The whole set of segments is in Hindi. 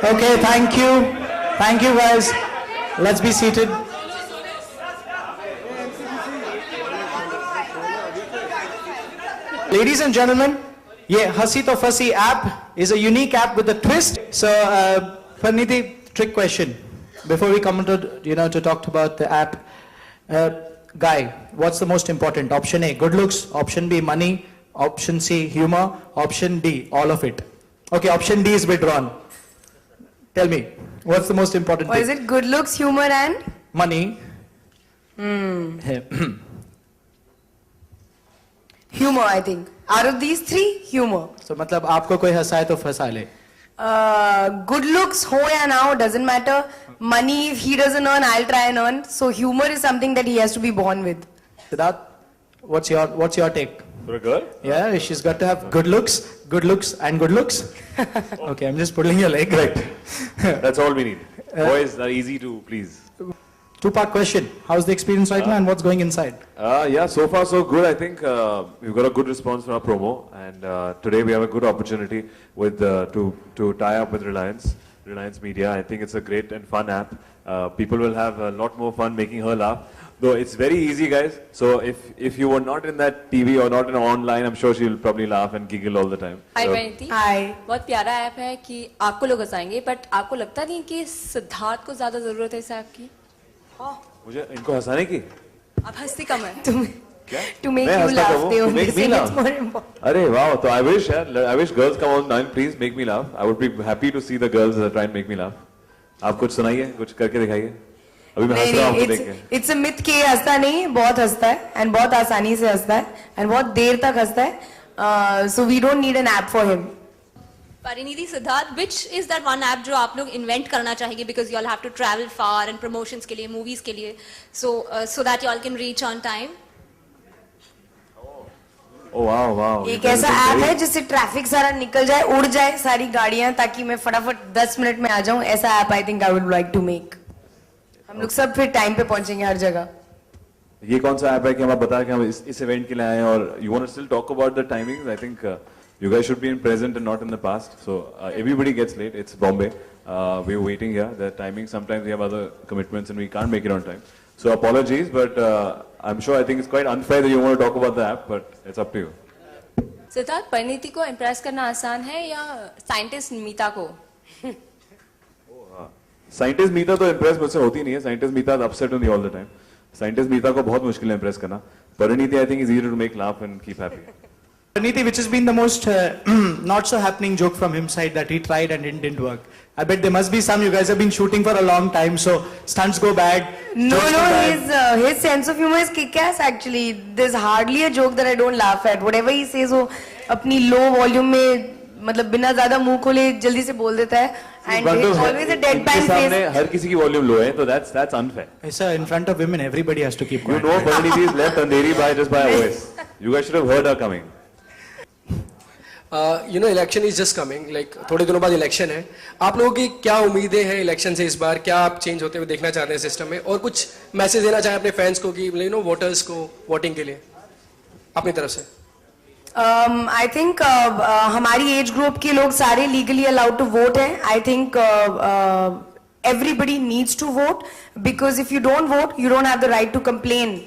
Okay, thank you. Thank you, guys. Let's be seated. Ladies and gentlemen, ये हंसी तो फंसी app is a unique app with a twist. So, Parineeti, trick question. Before we come to talk about the app, Guy, what's the most important? Option A, good looks. Option B, money. Option C, humor. Option D, all of it. Okay, option D is withdrawn. Tell me, what's the most important Or thing? is it good looks, humor and? Money. Humor, I think. Out of these three, humor. So, मतलब आपको कोई हंसाए तो फंसा ले. Good looks, ho ya na ho, doesn't matter. Money, if he doesn't earn, I'll try and earn. So humor is something that he has to be born with. Siddharth, what's your take? For a girl? Yeah, she's got to have good looks, and good looks. Okay, I'm just pulling your leg. Right. That's all we need. Boys are easy to please. Two-part question. How's the experience right now and what's going inside? Yeah, so far so good. I think we've got a good response from our promo, and today we have a good opportunity with to tie up with Reliance Media. I think it's a great and fun app. People will have a lot more fun making her laugh. Though it's very easy, guys. So if you were not in that TV or not in online, I'm sure she'll probably laugh and giggle all the time. Hi, So, Parineeti. Hi. बहुत प्यारा ऐप है कि आपको लोग हंसाएंगे, बट आपको लगता नहीं कि सिद्धार्थ को ज्यादा जरूरत है इस ऐप की? मुझे इनको हंसाने की? आप हंसती कम है. क्या? To make मैं you हंसता laugh, कब they हूँ? To only make me think laugh. it's more important. अरे वाह, तो I wish girls come online, please make me laugh. I would be happy to see the girls try and make me laugh. आप कुछ सुनाइए, कुछ करके दिखाइए. अभी मैं हंस रहा हूँ आपको देख के. It's a myth कि हंसता नहीं, बहुत हंसता है and बहुत आसानी से हंसता है and बहुत देर तक हंसता है. So we don't need an app for him. Parineeti, Siddharth, which is that one app जो आप लोग invent करना चाहेंगे because you all have to travel far and promotions के लिए, movies के लिए, so that you all can reach on time? Oh wow. एक ऐसा ऐप है जिससे ट्रैफिक सारा निकल जाए, उड़ जाए सारी गाड़ियां, ताकि मैं फटाफट 10 मिनट में आ जाऊं. ऐसा app I think I would like to make. हम लोग सब फिर टाइम पे पहुंचेंगे हर जगह. ये कौन सा ऐप है कि हम आप बताया कि हम इस इवेंट के लिए आए हैं और you want to still talk about the timings? I think you guys should be in present and not in the past. So everybody gets late. It's Bombay. We're waiting here. The timing, sometimes we have other commitments and we can't make it on time. So apologies, but I'm sure I think it's quite unfair that you want to talk about the app, but it's up to you. Siddharth, Parineeti को इम्प्रेस करना आसान है या साइंटिस्ट मीता को? साइंटिस्ट मीता तो इम्प्रेस मुझसे होती नहीं है. साइंटिस्ट मीता अपसेट होती all the time. Scientist Meeta को बहुत मुश्किल है इम्प्रेस करना. Parineeti I think is easy to make laugh and keep happy. Parineeti, which has been the most not so happening joke from his side that he tried and it didn't work? I bet there must be some. You guys have been shooting for a long time, so stunts go bad. No, jokes go bad. his sense of humor is kick-ass actually. There's hardly a joke that I don't laugh at. Whatever he says, वो अपनी low volume में मतलब बिना ज़्यादा मुंह खोले जल्दी से बोल देता है. And it's always a deadpan face. हर किसी की वॉल्यूम लो है, तो that's unfair. Sir, in front of women, everybody has to keep You quiet. know Parineeti is left andheri by just by a voice. You guys should have heard her coming. Election is just coming, like थोड़े दिनों बाद इलेक्शन है. आप लोगों की क्या उम्मीदें हैं इलेक्शन से इस बार? क्या आप चेंज होते हुए देखना चाहते हैं सिस्टम में, और कुछ मैसेज देना चाहें अपने फैंस को कि वोटर्स को वोटिंग के लिए अपनी तरफ से? आई थिंक हमारी एज ग्रुप के लोग सारे लीगली अलाउड टू वोट हैं. I think everybody needs to vote, because if you don't vote, you don't have the right to complain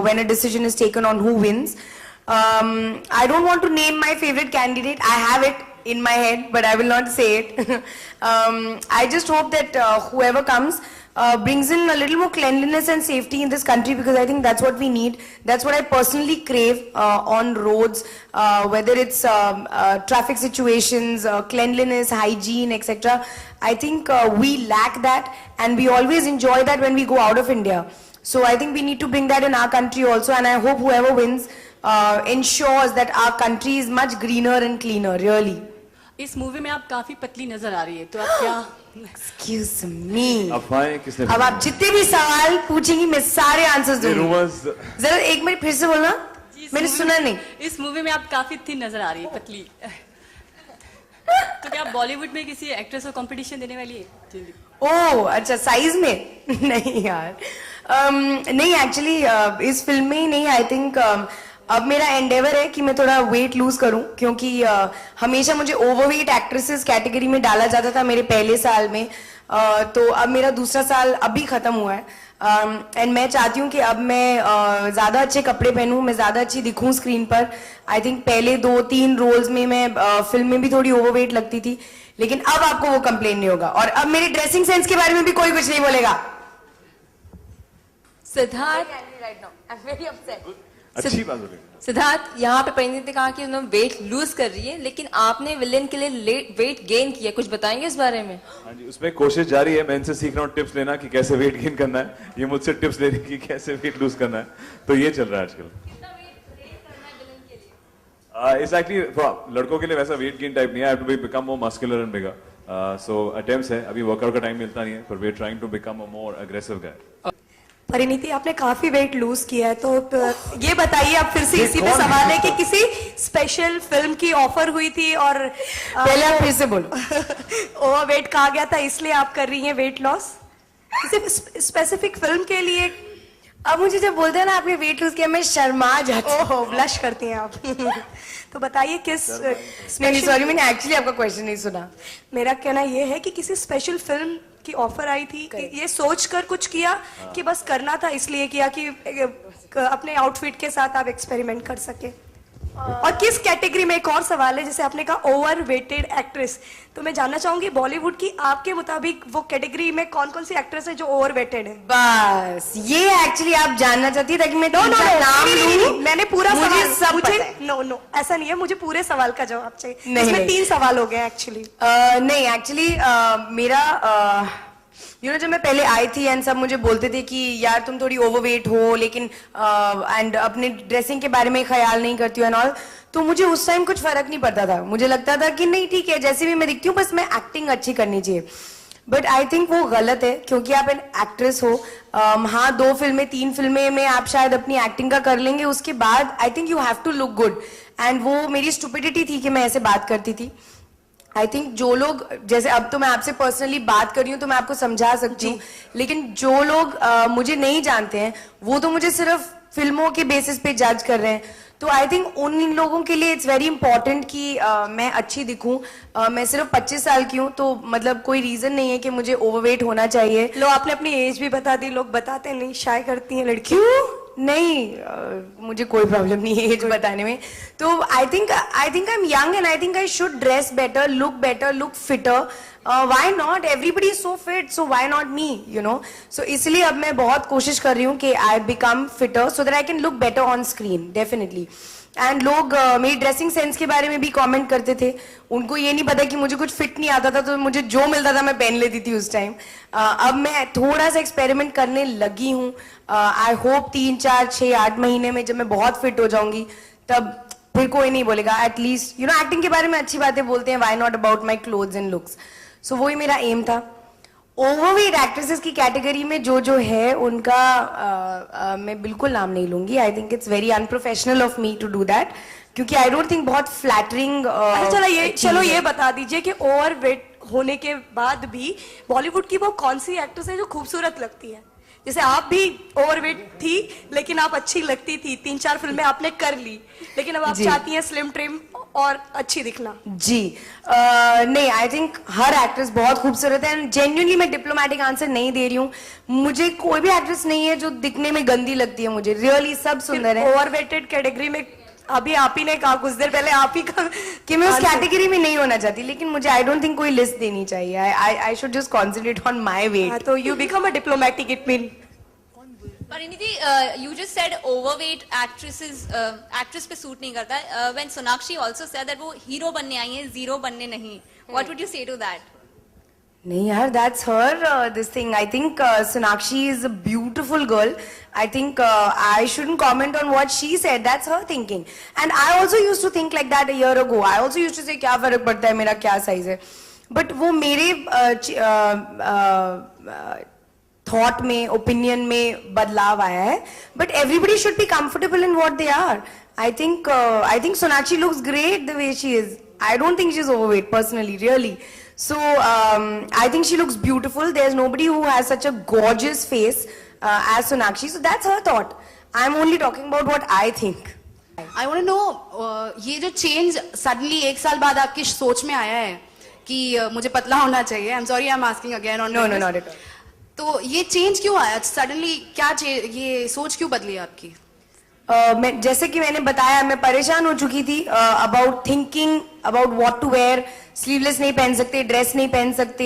when a decision is taken on who wins. I don't want to name my favorite candidate. I have it in my head, but I will not say it. I just hope that whoever comes brings in a little more cleanliness and safety in this country, because I think that's what we need. That's what I personally crave on roads, whether it's traffic situations, cleanliness, hygiene, etc. I think we lack that, and we always enjoy that when we go out of India. So I think we need to bring that in our country also, and I hope whoever wins ensures that our country is much greener and cleaner, really. इस मूवी में आप काफी पतली नजर आ रही है, तो आप क्या? Excuse me. किसने? अब आप जितने भी सवाल पूछेंगी मैं सारे आंसर्स दूंगी. जरा एक मिनट फिर से बोलना, मैंने सुना नहीं. इस मूवी में आप काफी थिन नजर आ रही है, पतली. तो क्या आप बॉलीवुड में किसी एक्ट्रेस को कंपटीशन देने वाली है? ओह अच्छा, साइज में? नहीं यार, नहीं एक्चुअली इस फिल्म में ही नहीं. आई थिंक अब मेरा एंडेवर है कि मैं थोड़ा वेट लूज करूं, क्योंकि हमेशा मुझे ओवरवेट एक्ट्रेसेस कैटेगरी में डाला जाता था मेरे पहले साल में। तो अब मेरा दूसरा साल अभी खत्म हुआ है, एंड मैं चाहती हूँ कि अब मैं ज्यादा अच्छे कपड़े पहनूं, मैं ज्यादा अच्छी दिखूं स्क्रीन पर। आई थिंक पहले 2-3 रोल्स में मैं फिल्म में भी थोड़ी ओवरवेट लगती थी, लेकिन अब आपको वो कंप्लेन नहीं होगा, और अब मेरे ड्रेसिंग सेंस के बारे में भी कोई कुछ नहीं बोलेगा। सिद्धार्थ, अच्छी बात हो रही है। सिद्धार्थ, यहाँ पे परिणीति ने कहा कि उन्होंने वेट लूज कर रही है, लेकिन आपने विलेन के लिए वेट गेन किया, कुछ बताएंगे इस बारे में? हाँ जी, उसमें कोशिश जारी है। मैं इनसे सीख रहा हूँ टिप्स लेना कि कैसे वेट गेन करना है, ये मुझसे टिप्स ले रही है कि कैसे वेट लूज करना है, तो ये चल रहा है आजकल। इट्स एक्चुअली लड़कों के लिए वैसा वेट गेन टाइप नहीं है, I have to become more muscular and bigger, so attempts है, अभी वर्कआउट का टाइम मिलता नहीं है, पर we are trying to become a more aggressive guy. Parineeti, आपने काफी वेट लूज किया है, तो ये बताइए, आप फिर से इसी पे सवाल है कि किसी स्पेशल फिल्म की ऑफर हुई थी और पहले आप फिर से बोलो। ओवर वेट कहा गया था, इसलिए आप कर रही हैं वेट लॉस किसी स्पेसिफिक फिल्म के लिए? अब मुझे जब बोलते हैं ना आपने वेट लूज किया, मैं शर्मा जाती हूँ। ओहो, ब्लश करती हैं आप। तो बताइए किस नहीं, सॉरी, मैंने एक्चुअली आपका क्वेश्चन नहीं सुना। मेरा कहना ये है कि किसी स्पेशल फिल्म की ऑफर आई थी, कि ये सोचकर कुछ किया कि बस करना था इसलिए किया कि अपने आउटफिट के साथ आप एक्सपेरिमेंट कर सके? और किस कैटेगरी में, एक और सवाल है, जैसे आपने कहा ओवर वेटेड एक्ट्रेस, तो मैं जानना चाहूंगी बॉलीवुड की आपके मुताबिक वो कैटेगरी में कौन कौन सी एक्ट्रेस है जो ओवर वेटेड है? बस ये एक्चुअली आप जानना चाहती है, ताकि मैं नो नो नाम लूं। मैंने पूरा मुझे सवाल, सब मुझे पता है। नो ऐसा नहीं है, मुझे पूरे सवाल का जवाब चाहिए। नहीं, इसमें नहीं। 3 सवाल हो गए एक्चुअली। नहीं, एक्चुअली मेरा जब मैं पहले आई थी एंड सब मुझे बोलते थे कि यार तुम थोड़ी ओवरवेट हो, लेकिन एंड अपने ड्रेसिंग के बारे में ख्याल नहीं करती हो एंड ऑल, तो मुझे उस टाइम कुछ फर्क नहीं पड़ता था। मुझे लगता था कि नहीं ठीक है, जैसे भी मैं दिखती हूँ, बस मैं एक्टिंग अच्छी करनी चाहिए। बट आई थिंक वो गलत है, क्योंकि आप एन एक्ट्रेस हो। हाँ, 2 फिल्में 3 फिल्में में आप शायद अपनी एक्टिंग का कर लेंगे, उसके बाद I think you have to look good, and वो मेरी स्टुपिडिटी थी कि मैं ऐसे बात करती थी। आई थिंक जो लोग, जैसे अब तो मैं आपसे पर्सनली बात कर रही हूँ तो मैं आपको समझा सकती हूँ, लेकिन जो लोग मुझे नहीं जानते हैं वो तो मुझे सिर्फ फिल्मों के बेसिस पे जज कर रहे हैं। तो आई थिंक उन लोगों के लिए इट्स वेरी इंपॉर्टेंट कि मैं अच्छी दिखूं। मैं सिर्फ 25 साल की हूँ, तो मतलब कोई रीजन नहीं है कि मुझे ओवरवेट होना चाहिए। लो, आपने अपनी एज भी बता दी, लोग बताते नहीं, शाय करती हैं लड़की। क्यों? नहीं, मुझे कोई प्रॉब्लम नहीं है एज बताने में। तो I think I am young and I think I should dress better, look fitter. Why not? Everybody is so fit, so why not me, you know? So इसलिए अब मैं बहुत कोशिश कर रही हूँ कि I become fitter so that I can look better on screen, definitely. And लोग मेरी ड्रेसिंग सेंस के बारे में भी कमेंट करते थे। उनको ये नहीं पता कि मुझे कुछ फिट नहीं आता था, तो मुझे जो मिलता था मैं पहन लेती थी उस टाइम। अब मैं थोड़ा सा एक्सपेरिमेंट करने लगी हूँ। आई होप 3, 4, 6, 8 महीने में जब मैं बहुत फिट हो जाऊंगी, तब फिर कोई नहीं बोलेगा। एटलीस्ट यू नो, एक्टिंग के बारे में अच्छी बातें बोलते हैं, why not about my clothes and looks. So वही मेरा एम था। ओवरवेट एक्ट्रेसेस की कैटेगरी में जो है उनका मैं बिल्कुल नाम नहीं लूंगी। I think it's very unprofessional of me to do that, क्योंकि आई डोंट थिंक बहुत फ्लैटरिंग। चलो ये बता दीजिए कि ओवरवेट होने के बाद भी बॉलीवुड की वो कौन सी एक्ट्रेस है जो खूबसूरत लगती है? जैसे आप भी ओवरवेट थी, लेकिन आप अच्छी लगती थी, 3-4 फिल्में आपने कर ली, लेकिन अब आप चाहती हैं स्लिम ट्रिम और अच्छी दिखना। जी नहीं, आई थिंक हर एक्ट्रेस बहुत खूबसूरत है, एंड जेन्युइनली मैं डिप्लोमेटिक आंसर नहीं दे रही हूँ। मुझे कोई भी एक्ट्रेस नहीं है जो दिखने में गंदी लगती है, मुझे रियली सब सुंदर है। ओवरवेटेड कैटेगरी में अभी आप ही ने कहा कुछ देर पहले, आप ही का कि मैं उस कैटेगरी में नहीं होना चाहती, लेकिन मुझे आई डोंट थिंक कोई लिस्ट देनी चाहिए। I should just concentrate on my weight. तो you become a diplomatic, it mean. Parinidhi, you just said overweight actress पे सूट नहीं करता है. When Sonakshi also said that वो हीरो बनने आई है, जीरो बनने नहीं. What would you say to that? नहीं यार, that's her this thing. I think Sonakshi is a beautiful girl. I think I shouldn't comment on what she said. That's her thinking. And I also used to think like that a year ago. I also used to say क्या फर्क पड़ता है मेरा क्या size है. But वो मेरे thought में, opinion में बदलाव आया है. But everybody should be comfortable in what they are. I think Sonakshi looks great the way she is. I don't think she's overweight personally, really. So I think she looks beautiful. There's nobody who has such a gorgeous face as Sonakshi. So that's her thought. I'm only talking about what I think. I want to know ये जो चेंज सडनली 1 साल बाद आपकी सोच में आया है कि मुझे पतला होना चाहिए, I am sorry I am asking again on No, not at all. तो ये चेंज क्यों आया सडनली, क्या ये सोच क्यों बदली आपकी? मैं जैसे कि मैंने बताया, मैं परेशान हो चुकी थी about thinking about what to wear. Sleeveless नहीं पहन सकते, ड्रेस नहीं पहन सकते,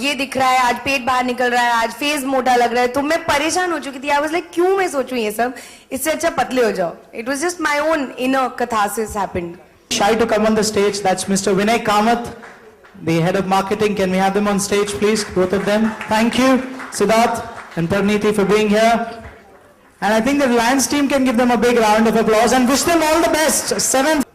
ये दिख रहा है, आज पेट बाहर निकल रहा है, आज फेस मोटा लग रहा है. तो मैं परेशान हो चुकी थी. आई वाज लाइक क्यों मैं सोचूं ये सब, इससे अच्छा पतले हो जाओ. It was just my own inner catharsis happened. Shy to come on the stage. That's Mr. Vinay Kamath, the head of marketing. Can we have them on stage, please? Both of them. Thank you, Siddharth and Parneeti, for being here. And I think the Reliance team can give them a big round of applause and wish them all the best. 7th